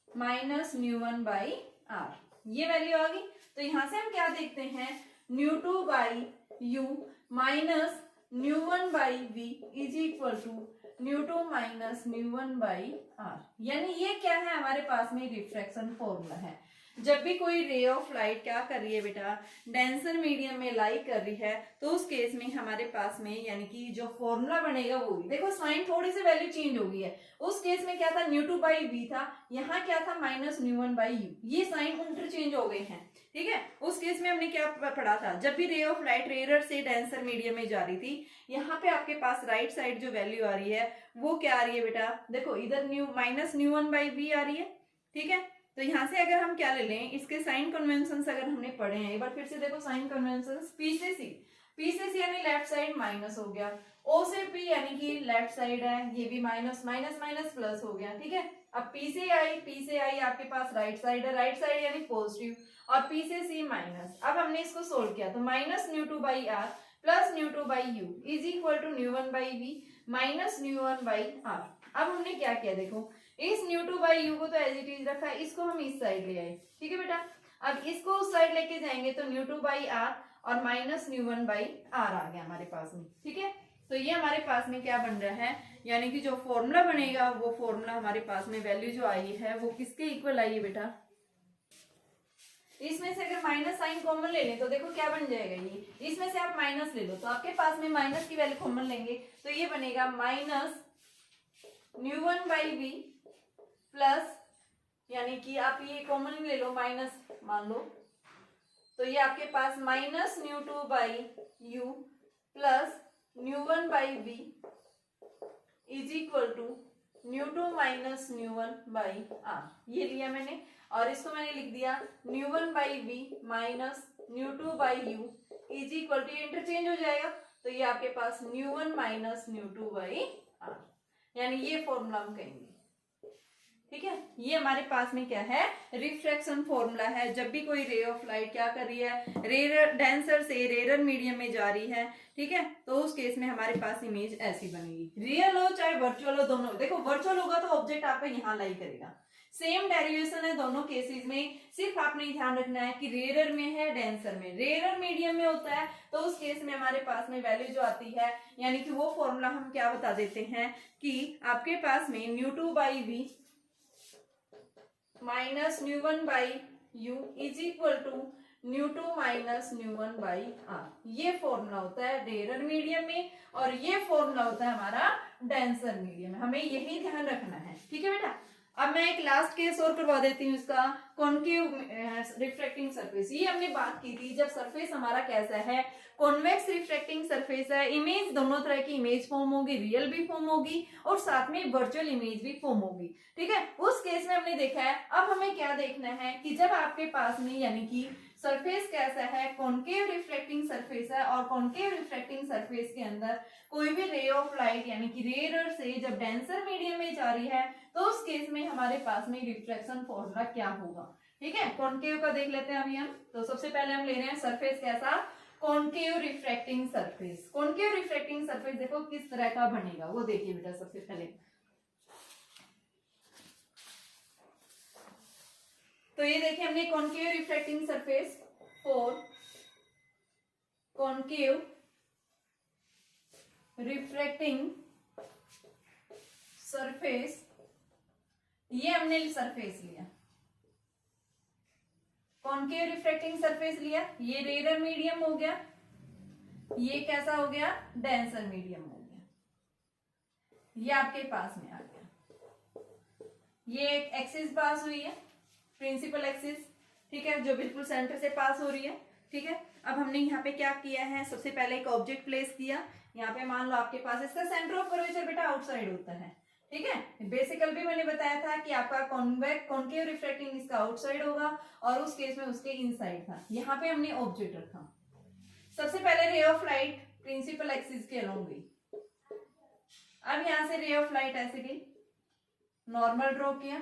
minus (1/R)। ये वैल्यू आ गई। तो यहां से हम क्या देखते हैं (2/U minus (1/V is equal to (2 minus (1/R)। यानी ये क्या है हमारे पास में रिफ्रैक्शन फॉर्मूला है। जब भी कोई रे ऑफ लाइट क्या कर रही है बेटा डेंसर मीडियम में लाई कर रही है, तो उस केस में हमारे पास में यानी कि जो फॉर्मूला बनेगा वो भी देखो साइन थोड़ी सी वैल्यू चेंज हो गई है। उस केस में क्या था (2/V था, यहाँ क्या था -(1/U), ये साइन इंटरचेंज हो गए हैं। ठीक है, उस केस में हमने क्या पढ़ा था, जब भी रे ऑफ लाइट रेयर से डेंसर मीडियम में जा रही थी, यहाँ पे आपके पास राइट साइड जो वैल्यू आ रही है वो क्या आ रही है बेटा, देखो इधर -(1/V) आ रही है। ठीक है, तो यहाँ से अगर हम क्या ले लें, इसके साइन कन्वेंशन अगर हमने पढ़े हैं, एक बार फिर से देखो साइन कन्वेंशन, P से C यानी लेफ्ट साइड माइनस हो गया, O से P यानी कि लेफ्ट साइड है, ये भी माइनस माइनस माइनस प्लस हो गया। ठीक है, अब P से I आपके पास राइट साइड है, राइट साइड यानी पॉजिटिव, और P से C माइनस। अब हमने इसको सोल्व किया तो -(2/R plus (2/U is equal to (1/V minus (1/R)। अब हमने क्या किया, देखो इस (2/U को तो एज इट इज रखा है, इसको हम इस साइड ले आए। ठीक है बेटा, अब इसको उस साइड लेके जाएंगे तो (2/R और माइनस (1/R) आ गया हमारे पास में। ठीक है, तो ये हमारे पास में क्या बन रहा है, यानी कि जो फॉर्मूला बनेगा वो फॉर्मूला हमारे पास में वैल्यू जो आई है वो किसके इक्वल आई है बेटा, इसमें से अगर माइनस साइन कॉमन ले लें तो देखो क्या बन जाएगा, ये इसमें से आप माइनस ले लो तो आपके पास में माइनस की वैल्यू कॉमन लेंगे तो ये बनेगा -(1/V प्लस), यानी कि आप ये कॉमन ले लो माइनस मान लो, तो ये आपके पास -(2/U plus (1/V is equal to (2 minus (1/R)। ये लिया मैंने और इसको मैंने लिख दिया (1/V minus (2/U is equal to), ये इंटरचेंज हो जाएगा तो ये आपके पास (1 माइनस (2/R), यानी ये फॉर्मूला हम कहेंगे। ठीक है, ये हमारे पास में क्या है, रिफ्रैक्शन फॉर्मूला है। जब भी कोई रे ऑफ लाइट क्या कर रही है, रेयर डेंसर से रेयर मीडियम में जा रही है, ठीक है, तो उस केस में हमारे पास इमेज ऐसी बनेगी। रियल हो चाहे वर्चुअल हो, दोनों देखो, वर्चुअल होगा तो ऑब्जेक्ट आपका यहाँ लाई करेगा, सेम डेरिवेशन है दोनों केसेस में। सिर्फ आपने ध्यान रखना है कि रेयर में है, डेंसर में। रेयर मीडियम में होता है तो उस केस में हमारे पास में वैल्यू जो आती है, यानी कि वो फॉर्मूला हम क्या बता देते हैं कि आपके पास में nu two by V minus nu one by U is equal to nu two minus nu one by R. ये फॉर्मूला होता है रेयर मीडियम में और ये फॉर्मूला होता है हमारा डेंसर मीडियम में। हमें यही ध्यान रखना है, ठीक है बेटा। अब मैं एक लास्ट केस और करवा देती हूँ इसका, कॉन्केव रिफ्रैक्टिंग सरफेस। ये हमने बात की थी जब सरफेस हमारा कैसा है, कॉन्वेक्स रिफ्रैक्टिंग सरफेस है। इमेज दोनों तरह की इमेज फॉर्म होगी, रियल भी फॉर्म होगी और साथ में वर्चुअल इमेज भी फॉर्म होगी, ठीक है। उस केस में हमने देखा है। अब हमें क्या देखना है कि जब आपके पास में यानी कि सरफेस कैसा है, कॉन्केव रिफ्लेक्टिंग सरफेस है और कॉन्केव रिफ्लेक्टिंग सरफेस के अंदर कोई भी रे ऑफ लाइट यानी कि रेयर से जब डेंसर मीडियम में जा रही है तो उस केस में हमारे पास में रिफ्लेक्शन फॉर्मूला क्या होगा, ठीक है। कॉन्केव का देख लेते हैं अभी हम। तो सबसे पहले हम ले रहे हैं सरफेस कैसा, concave refracting surface. Concave refracting surface देखो किस तरह का बनेगा वो देखिए बेटा। सबसे पहले तो ये देखिए हमने concave refracting surface for concave refracting surface, ये हमने सरफेस लिया, कॉन्केव रिफ्रैक्टिंग सरफेस लिया, ये रेयर मीडियम हो गया, ये कैसा हो गया, डेंसर मीडियम हो गया, ये आपके पास में आ गया। ये एक एक्सिस पास हुई है, प्रिंसिपल एक्सिस, ठीक है, जो बिल्कुल सेंटर से पास हो रही है, ठीक है। अब हमने यहाँ पे क्या किया है, सबसे पहले एक ऑब्जेक्ट प्लेस किया। यहाँ पे मान लो आपके पास इसका सेंटर ऑफ कर्वेचर बेटा आउटसाइड होता है, ठीक है। बेसिकल भी मैंने बताया था कि आपका कॉन्केव रिफ्रैक्टिंग इसका आउटसाइड होगा और उस केस में उसके इनसाइड था। यहाँ पे हमने ऑब्जेक्ट रखा। सबसे पहले ray of light principal axis के अलोंग गई। अब यहां से रे ऑफ लाइट ऐसे गई, नॉर्मल ड्रॉ किया।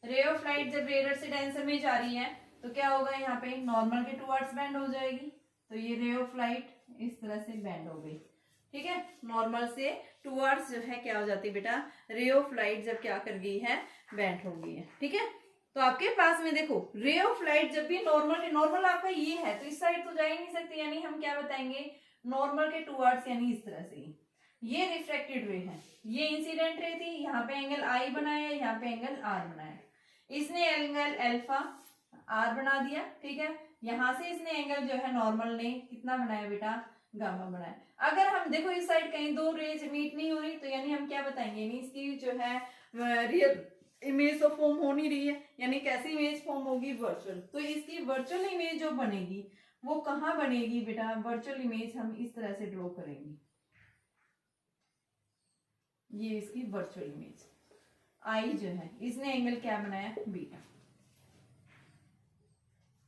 रे ऑफ लाइट जब रेयर से डेंसर में जा रही है तो क्या होगा, यहाँ पे नॉर्मल के टुवर्ड्स बेंड हो जाएगी। तो ये रे ऑफ लाइट इस तरह से बेंड हो गई, ठीक है। नॉर्मल से टुवर्ड्स जो है क्या हो जाती है बेटा, रे ऑफ लाइट जब क्या कर गई है, बेंड हो गई है, ठीक है। तो आपके पास में देखो रे ऑफ लाइट जब भी नॉर्मल आपका ये है तो इस साइड तो जा ही नहीं सकती, यानी हम क्या बताएंगे, नॉर्मल के टुवर्ड्स, यानी इस तरह से। ये रिफ्लेक्टेड रे है, ये इंसिडेंट रे थी, यहाँ पे एंगल आई बनाया, यहाँ पे एंगल आर बनाया। इसने एंगल अल्फा आर बना दिया, ठीक है। यहां से इसने एंगल जो है नॉर्मल ने कितना बनाया बेटा, गामा बनाया। अगर हम देखो इस साइड कहीं दो रेज मीट नहीं हो रही तो यानी हम क्या बताएंगे, यानी इसकी जो है रियल इमेज तो फॉर्म हो नहीं रही है, यानी कैसी इमेज फॉर्म होगी, वर्चुअल। तो इसकी वर्चुअल इमेज जो बनेगी वो कहाँ बनेगी बेटा, वर्चुअल इमेज हम इस तरह से ड्रॉ करेंगे। ये इसकी वर्चुअल इमेज आई जो है, इसने एंगल क्या बनाया, बीटा।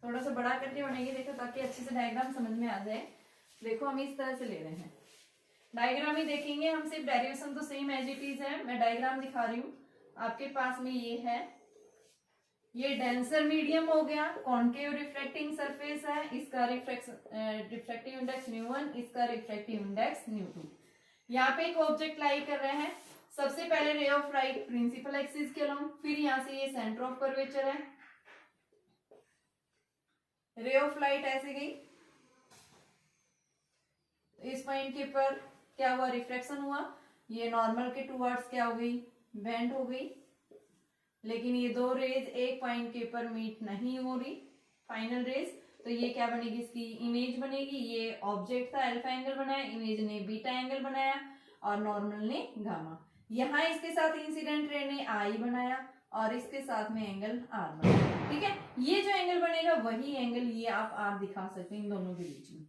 थोड़ा सा बड़ा करके बनेगी देखो, ताकि अच्छे से डायग्राम समझ में आ जाए। देखो हम इस तरह से ले रहे हैं, डायग्राम ही देखेंगे हम, सिर्फ डेरिवेशन तो सेम एज इट इज है, मैं डायग्राम दिखा रही हूँ। आपके पास में ये है, ये डेंसर मीडियम हो गया, कॉन्केव रिफ्लेक्टिंग सरफेस है, इसका रिफ्लेक्टिव इंडेक्स ν1, इसका रिफ्लेक्टिव इंडेक्स ν2। यहाँ पे एक ऑब्जेक्ट लाई कर रहे हैं। सबसे पहले ray of light principal axis के अलोंग, फिर यहां से ये सेंटर ऑफ कर्वेचर है, रे ऑफ लाइट ऐसे गई, इस पॉइंट के पर क्या हुआ, रिफ्लेक्शन हुआ, ये नॉर्मल के टुवर्ड्स क्या हो गई, बेंड हो गई। लेकिन ये दो रेज एक पॉइंट के पर मीट नहीं हो रही, फाइनल रेज, तो ये क्या बनेगी, इसकी इमेज बनेगी। ये ऑब्जेक्ट था, अल्फा एंगल बनाया, इमेज ने बीटा एंगल बनाया और नॉर्मल ने गामा। यहाँ इसके साथ इंसिडेंट रे ने आई बनाया और इसके साथ में एंगल आर बनाया, ठीक है। ये जो एंगल बनेगा वही एंगल ये आप आर दिखा सकते हैं इन दोनों के बीच में,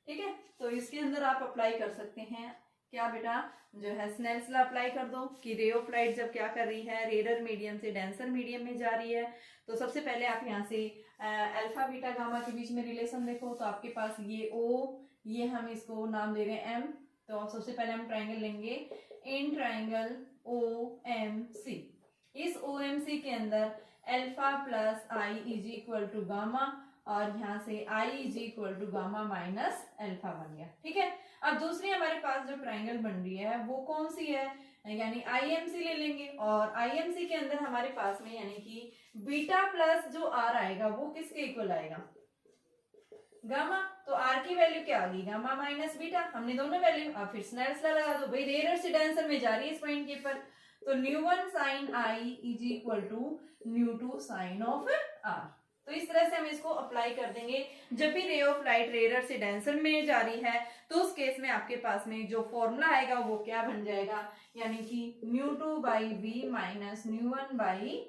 ठीक है। तो इसके अंदर आप अप्लाई कर सकते हैं क्या बेटा, जो है स्नेल्स लॉ अप्लाई कर दो कि रे ऑफ लाइट जब क्या कर रही है, रेयर मीडियम से डेंसर मीडियम में जा रही है, तो सबसे पहले आप यहाँ से अल्फा बीटा गामा के बीच में रिलेशन देखो। तो आपके पास ये ओ, ये हम इसको नाम दे रहे हैं एम। तो सबसे पहले हम ट्राइंगल लेंगे इन ट्राइंगल OMC। इस OMC के अंदर alpha plus I is equal to gamma और यहाँ से I is equal to gamma minus alpha बन गया। ठीक है, अब दूसरी हमारे पास जो ट्राइंगल बन रही है वो कौन सी है, यानी IMC ले लेंगे और IMC के अंदर हमारे पास में यानी कि बीटा प्लस जो आर आएगा वो किसके इक्वल आएगा, गामा। तो आर की वैल्यू क्या आ गई, गामा माइनस बीटा, हमने दोनों वैल्यू। अब फिर स्नेल्स लॉ लगा दो भाई, रेयर से डेंसर में जा रही है इस पॉइंट के पर, तो ν1 sine I is equal to ν2 sine of R. तो इस तरह से हम इसको अप्लाई कर देंगे जब भी रे ऑफ लाइट रेयर से डेंसर में जा रही है, तो उस केस में आपके पास में जो फॉर्मूला आएगा वो क्या बन जाएगा, यानी कि ν2 by V minus ν1 by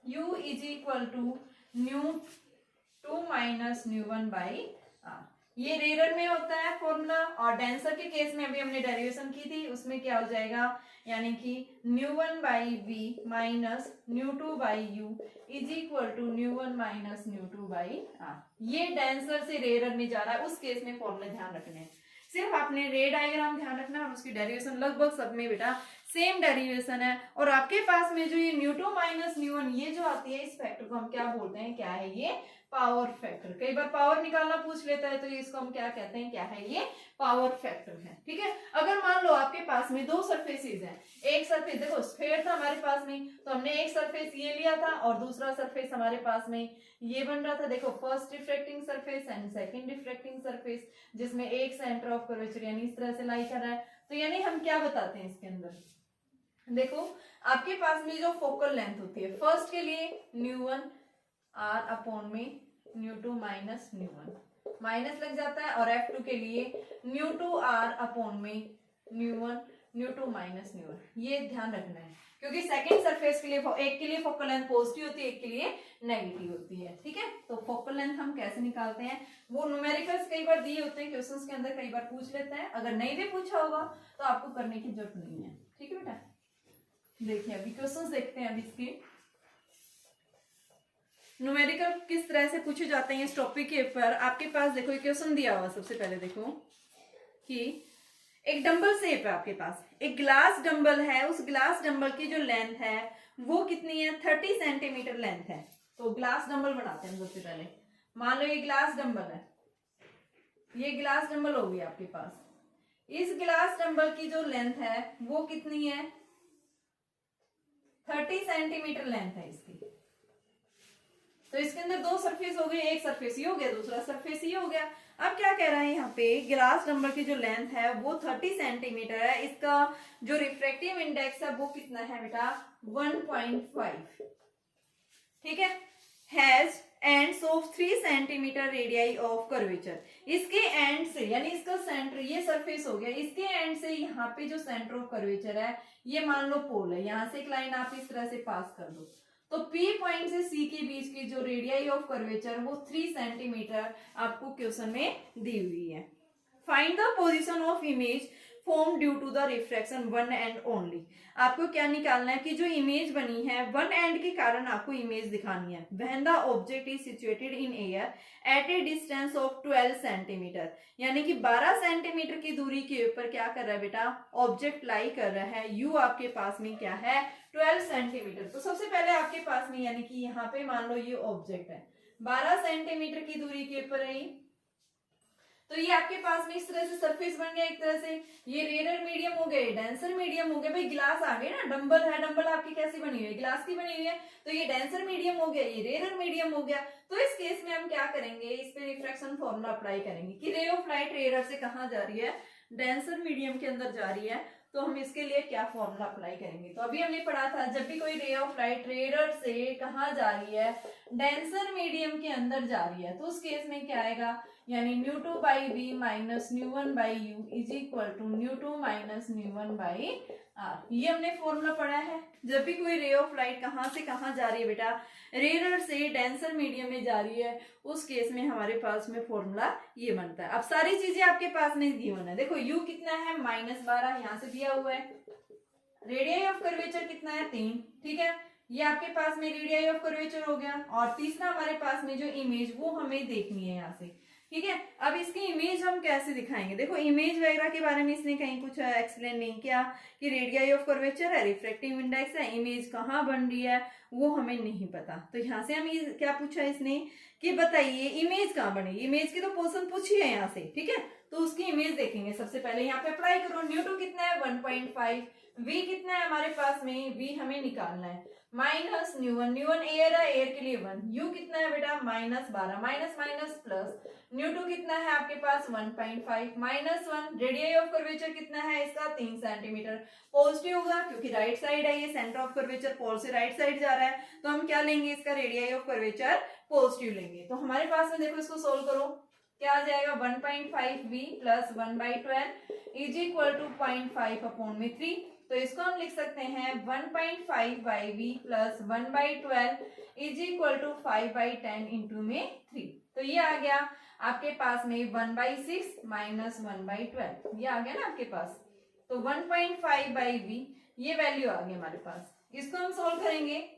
U is equal to ν2 minus ν1 by R. ये रेयर में होता है फॉर्मूला, और डेंसर के केस में अभी हमने डेरिवेशन की थी, उसमें क्या हो जाएगा, यानी कि ν1 by V minus ν2 by U is equal to ν1 minus ν2 by R. ये डेंसर से रेयर में जा रहा है, उस केस में फॉर्मूले ध्यान रखने हैं। सिर्फ आपने रे डायग्राम ध्यान रखना और उसकी डेरिवेशन लगभग सब में बेटा सेम डेरिवेशन है। और आपके पास में जो ये ν2 माइनस ν1 ये जो आती है, इस फैक्टर को हम क्या बोलते हैं, क्या है ये, पावर फैक्टर। कई बार पावर निकालना पूछ लेता है तो इसको हम क्या कहते हैं, क्या है ये, पावर फैक्टर है। ठीक है, अगर मान लो आपके पास में दो सरफेसेस हैं, एक सरफेस देखो स्फेयर था हमारे पास में, तो हमने एक सरफेस ये लिया था और दूसरा सरफेस हमारे पास में ये बन रहा था, देखो first reflecting surface and second reflecting surface, जिसमें एक सेंटर ऑफ कर्वेचर यानी इस तरह से लाई कर रहा है। तो यानी हम क्या बताते हैं इसके अंदर, देखो आपके पास में जो फोकल लेंथ होती है, फर्स्ट के लिए ν1 आर अपॉन में ν2 माइनस ν1 माइनस लग जाता है, और F2 के लिए ν2 आर अपॉन में ν1 ν2 माइनस ν1। ये ध्यान रखना है क्योंकि सेकंड सरफेस के लिए एक के लिए फोकल लेंथ पॉजिटिव होती है, एक के लिए नेगेटिव होती है। ठीक है, तो फोकल लेंथ हम कैसे निकालते हैं, वो न्यूमेरिकल्स कई बार दिए होते हैं क्वेश्चंस के अंदर, कई बार पूछ लेते हैं। अगर नहीं भी पूछा होगा तो आपको करने की जरूरत नहीं है। ठीक है बेटा, देखिए अभी क्वेश्चंस देखते हैं। अभी इसके न्यूमेरिकल किस तरह से पूछे जाते हैं इस टॉपिक के ऊपर, आपके पास देखो एक क्वेश्चन दिया हुआ। सबसे पहले देखो कि एक डंबल शेप है आपके पास, एक ग्लास डंबल है, उस ग्लास डंबल की जो लेंथ है वो कितनी है, 30 सेंटीमीटर लेंथ है। तो ग्लास डंबल बनाते हैं सबसे पहले। मान लो ये ग्लास डंबल है, ये ग्लास डंबल होगी आपके पास। इस ग्लास डंबल की जो लेंथ है वो कितनी है, 30 सेंटीमीटर लेंथ है इसकी। तो इसके अंदर दो सरफेस हो गए, एक सरफेस ये हो गया, दूसरा सरफेस ये हो गया। अब क्या कह रहा है यहाँ पे, ग्लास डंबल की जो लेंथ है वो 30 सेंटीमीटर है, इसका जो रिफ्रैक्टिव इंडेक्स है वो कितना है बेटा, 1.5। ठीक है, has ends of 3 centimetre radii of curvature. इसके एंड से यानी इसका सेंटर, ये सरफेस हो गया, इसके एंड से यहाँ पे जो सेंटर ऑफ कर्वेचर है ये मान लो पोल है, यहाँ से एक लाइन आप इस तरह से पास कर दो, तो P पॉइंट से C के बीच की जो रेडियाई ऑफ कर्वेचर वो 3 सेंटीमीटर आपको क्वेश्चन में दी हुई है। Find the position of image form due to the refraction one and only. आपको क्या निकालना है कि जो इमेज बनी है वन एंड के कारण आपको इमेज दिखानी है। When the object is situated in air at A distance of 12 centimetre, यानी कि 12 सेंटीमीटर की दूरी के ऊपर क्या कर रहा है बेटा, ऑब्जेक्ट लाई कर रहा है। यू आपके पास में क्या है, 12 सेंटीमीटर। तो सबसे पहले आपके पास में यानी कि यहाँ पे मान लो ये ऑब्जेक्ट है 12 सेंटीमीटर की दूरी के ऊपर है, तो ये आपके पास में इस तरह से सरफेस बन गया। एक तरह से ये रेयर मीडियम हो गए, डेंसर मीडियम हो गया। भाई ग्लास आ गए ना, डंबल है, डंबल आपकी कैसी बनी हुई है, ग्लास की बनी हुई है, तो ये डेंसर मीडियम हो गया, ये रेयर मीडियम हो गया। तो इस केस में हम क्या करेंगे, इस पे रिफ्रैक्शन फॉर्मूला अप्लाई करेंगे कि रे ऑफ लाइट रेयर से कहाँ जा रही है, डेंसर मीडियम के अंदर जा रही है। तो हम इसके लिए क्या फॉर्मूला अप्लाई करेंगे, तो अभी हमने पढ़ा था जब भी कोई रे ऑफ लाइट रेयर से कहाँ जा रही है, डेंसर मीडियम के अंदर जा रही है, तो उस केस में क्या आएगा, यानी ν2 by V minus ν1 by U is equal to ν2 minus ν1 by R. ये हमने फॉर्मूला पढ़ा है। जब भी कोई रे ऑफ लाइट कहाँ से कहाँ जा रही है बेटा, रेयर से डेंसर मीडियम में जा रही है, उस केस में हमारे पास में फॉर्मूला ये बनता है। अब सारी चीजें आपके पास में गिवन है। देखो यू कितना है, -12 यहाँ से दिया हुआ है। रेडियाई ऑफ कर्वेचर कितना है, 3। ठीक है, ये आपके पास में रेडियाई ऑफ कर्वेचर हो गया। और तीसरा हमारे पास में जो इमेज वो हमें देखनी है यहाँ से, ठीक है। अब इसकी इमेज हम कैसे दिखाएंगे, देखो इमेज वगैरह के बारे में इसने कहीं कुछ एक्सप्लेन नहीं किया कि रेडियस ऑफ कर्वेचर है, रिफ्रैक्टिव इंडेक्स है, इमेज कहाँ बन रही है वो हमें नहीं पता। तो यहाँ से हम क्या पूछा इसने कि बताइए इमेज कहाँ बनेगी, इमेज की तो पोजीशन पूछी है यहाँ से, ठीक है। तो उसकी इमेज देखेंगे। सबसे पहले यहाँ पे अप्लाई करो, न्यू2 कितना है 1.5, वी कितना है हमारे पास में, वी हमें निकालना है, माइनस न्यू1 एयर है, एयर के लिए 1, यू कितना है बेटा -12, माइनस माइनस प्लस, न्यू2 कितना है आपके पास 1.5 माइनस 1, रेडियस ऑफ कर्वेचर कितना है इसका 3 सेंटीमीटर, पॉजिटिव होगा क्योंकि राइट साइड है, ये सेंटर ऑफ कर्वेचर पोल से राइट साइड जा रहा है, तो हम क्या लेंगे इसका रेडियस ऑफ कर्वेचर पॉजिटिव लेंगे। तो हमारे पास में देखो इसको सोल्व करो, क्या आ जाएगा 1.5v plus 1/12 is equal to 0.5/3। तो इसको हम लिख सकते हैं 1.5/v plus 1/12 is equal to 5/10 into में 3। तो ये आ गया आपके पास में 1/6 माइनस 1/12, ये आ गया ना आपके पास। तो 1.5/v ये वैल्यू आ गई हमारे पास। इसको हम सोल्व करेंगे,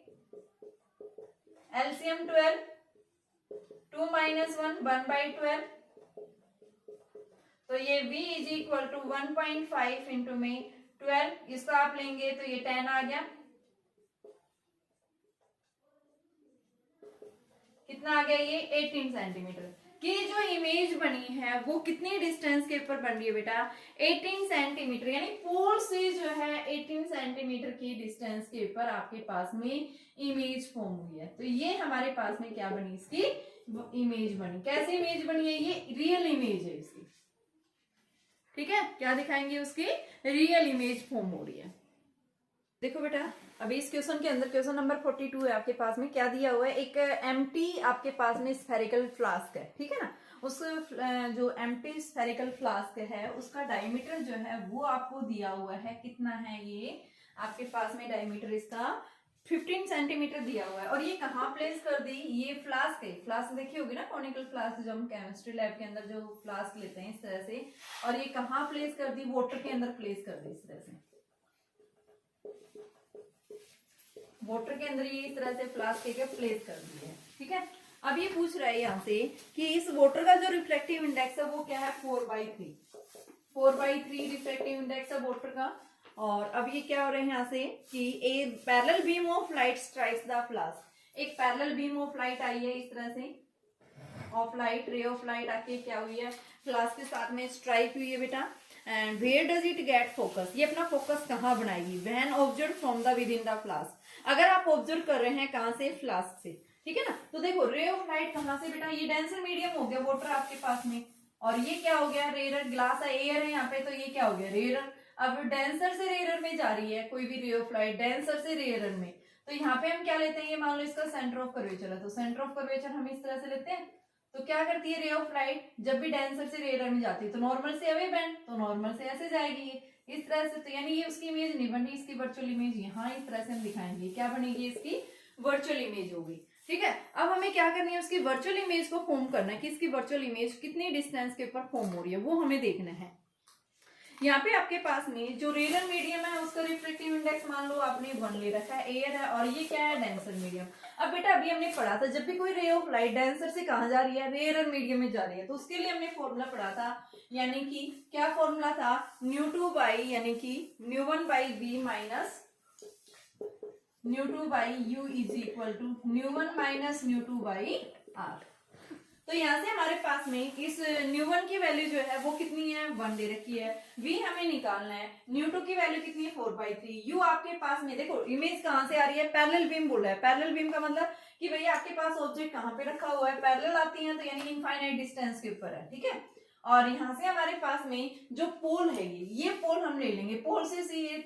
एलसीएम 12, 2 माइनस 1 1/12, तो ये v is equal to 1.5 into में 12, इसको आप लेंगे तो ये 10 आ गया, कितना आ गया ये 18 सेंटीमीटर की जो इमेज बनी है वो कितनी डिस्टेंस के ऊपर बन रही है बेटा 18 सेंटीमीटर, यानी पोल से जो है 18 सेंटीमीटर की डिस्टेंस के ऊपर आपके पास में इमेज फॉर्म हुई है। तो ये हमारे पास में क्या बनी, इसकी इमेज बनी। कैसे इमेज बनी है, ये रियल इमेज है इसकी, ठीक है। क्या दिखाएंगे, उसकी रियल इमेज फॉर्म हो रही है। देखो बेटा अभी इस क्वेश्चन के अंदर क्वेश्चन नंबर 42 है आपके पास में, क्या दिया हुआ है, एक एम्प्टी आपके पास में स्फेरिकल फ्लास्क है, ठीक है ना। उस जो एम्प्टी स्फेरिकल फ्लास्क है उसका डायमीटर जो है वो आपको दिया हुआ है, कितना है ये आपके पास में डायमीटर इसका 15 सेंटीमीटर दिया हुआ है। और ये कहाँ प्लेस कर दी, ये फ्लास्क है, फ्लास्क देखी होगी ना, कॉनिकल फ्लास्क जो हम केमिस्ट्री लैब के अंदर जो फ्लास्क लेते हैं इस तरह से, और ये कहाँ प्लेस कर दी, वाटर के अंदर प्लेस कर दी इस तरह से, वाटर के अंदर ये इस तरह से फ्लास्क के प्लेस कर दी है, ठीक है। अब ये पूछ रहा है यहाँ से कि इस वाटर का जो रिफ्लेक्टिव इंडेक्स है वो क्या है 4/3 रिफ्लेक्टिव इंडेक्स है वाटर का। और अब ये क्या हो रहा है यहाँ से कि a parallel beam of light strikes the flask, एक पैरेलल बीम ऑफ लाइट आई है इस तरह से, of light ray of light आके क्या हुई है फ्लास्क के साथ में स्ट्राइक हुई है बेटा। And where does it get focus, ये अपना फोकस कहाँ बनाएगी, when observe from the with in the flask, अगर आप ऑब्जर्व कर रहे हैं कहाँ से, फ्लास्क से, ठीक है ना। तो देखो रे ऑफ लाइट कहाँ से बेटा, ये डेंसर मीडियम हो गया वाटर आपके पास में, और ये क्या हो गया रेयर, ग्लास है एयर है यहाँ पे, तो ये क्या हो गया रेयर। अब डेंसर से रेयर में जा रही है कोई भी रे ऑफ लाइट, डेंसर से रेयर में, तो यहाँ पे हम क्या लेते हैं, ये मान लो इसका सेंटर ऑफ कर्वेचर है, तो सेंटर ऑफ कर्वेचर हम इस तरह से लेते हैं। तो क्या करती है रे ऑफ लाइट, जब भी डेंसर से रेयर में जाती है तो नॉर्मल से अवे बैंड, तो नॉर्मल से ऐसे जाएगी इस तरह से। तो यानी ये उसकी इमेज नहीं बनी, इसकी वर्चुअल इमेज यहाँ इस तरह से हम दिखाएंगे, क्या बनेगी इसकी वर्चुअल इमेज होगी, ठीक है। अब हमें क्या करनी है, उसकी वर्चुअल इमेज को फॉर्म करना है कि इसकी वर्चुअल इमेज कितनी डिस्टेंस के ऊपर फॉर्म हो रही है वो हमें देखना है। यहाँ पे आपके पास में जो रेयर मीडियम है उसका रिफ्लेक्टिव इंडेक्स मान लो आपने 1 ले रखा है, एयर है, और ये क्या है डेंसर मीडियम। अब बेटा अभी हमने पढ़ा था जब भी कोई रे ऑफ लाइट डेंसर से कहाँ जा रही है, रेयर मीडियम में जा रही है, तो उसके लिए हमने फॉर्मूला पढ़ा था, यानी कि क्या फॉर्मूला था न्यू2 बाई यानी कि न्यू1/v माइनस न्यू2/u is equal to nu one minus nu two by R. तो यहाँ से हमारे पास में इस न्यू1 की वैल्यू जो है वो कितनी है 1 दे रखी है, v हमें निकालना है, न्यू2 की वैल्यू कितनी है 4/3, u आपके पास में देखो इमेज कहाँ से आ रही है, पैरेलल बीम बोल रहा है, पैरेलल बीम का मतलब कि भैया आपके पास ऑब्जेक्ट कहाँ पे रखा हुआ है, पैरेलल आती है तो यानी इनफाइनाइट डिस्टेंस के ऊपर है, ठीक है। और यहाँ से हमारे पास में जो पोल है ये पोल हम ले लेंगे, पोल से ये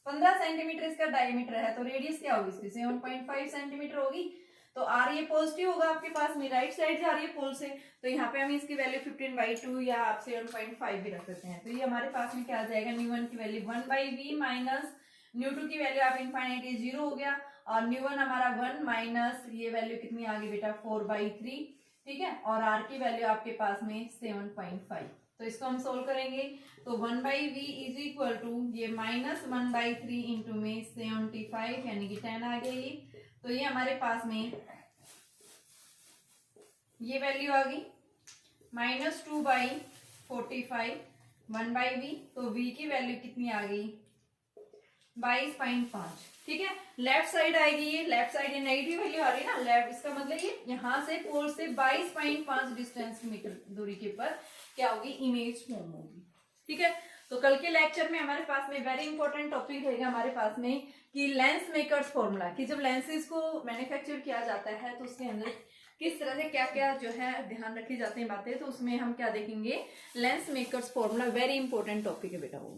15 सेंटीमीटर इसका डायमीटर है, तो रेडियस क्या होगी इसकी 7.5 सेंटीमीटर होगी। तो आर ये पॉजिटिव होगा आपके पास में, राइट साइड जा रही है पोल से, तो यहाँ पे हम इसकी वैल्यू 15/2 या आप 7.5 भी रख सकते हैं। तो ये हमारे पास में क्या आ जाएगा, न्यू1 की वैल्यू 1/v माइनस न्यू2 की वैल्यू आप इनफाइनाइट 0 हो गया, और न्यू1 हमारा 1 माइनस ये वैल्यू कितनी आ गई बेटा 4/3, ठीक है। और आर की वैल्यू आपके पास में 7.5। तो इसको हम सोल्व करेंगे तो 1/v इज इक्वल टू ये माइनस 1/3 इंटू में 75 यानी कि 10 आ गई। तो ये हमारे पास में ये वैल्यू आ गई -2/45 1/v, तो v की वैल्यू कितनी आ गई 22.5। ठीक है, लेफ्ट साइड आएगी, ये लेफ्ट साइड ये नेगेटिव वैल्यू आ रही है ना लेफ्ट, इसका मतलब ये यहाँ से पोल से 22.5 डिस्टेंस मीटर दूरी के ऊपर क्या होगी इमेज फॉर्म होगी। ठीक है, तो कल के लेक्चर में हमारे पास में वेरी इंपॉर्टेंट टॉपिक रहेगा हमारे पास में कि लेंस मेकर्स फॉर्मूला, कि जब लेंसेज को मैन्युफैक्चर किया जाता है तो उसके अंदर किस तरह से क्या क्या जो है ध्यान रखी जाती है बातें, तो उसमें हम क्या देखेंगे lens makers formula, very important topic है बेटा वो।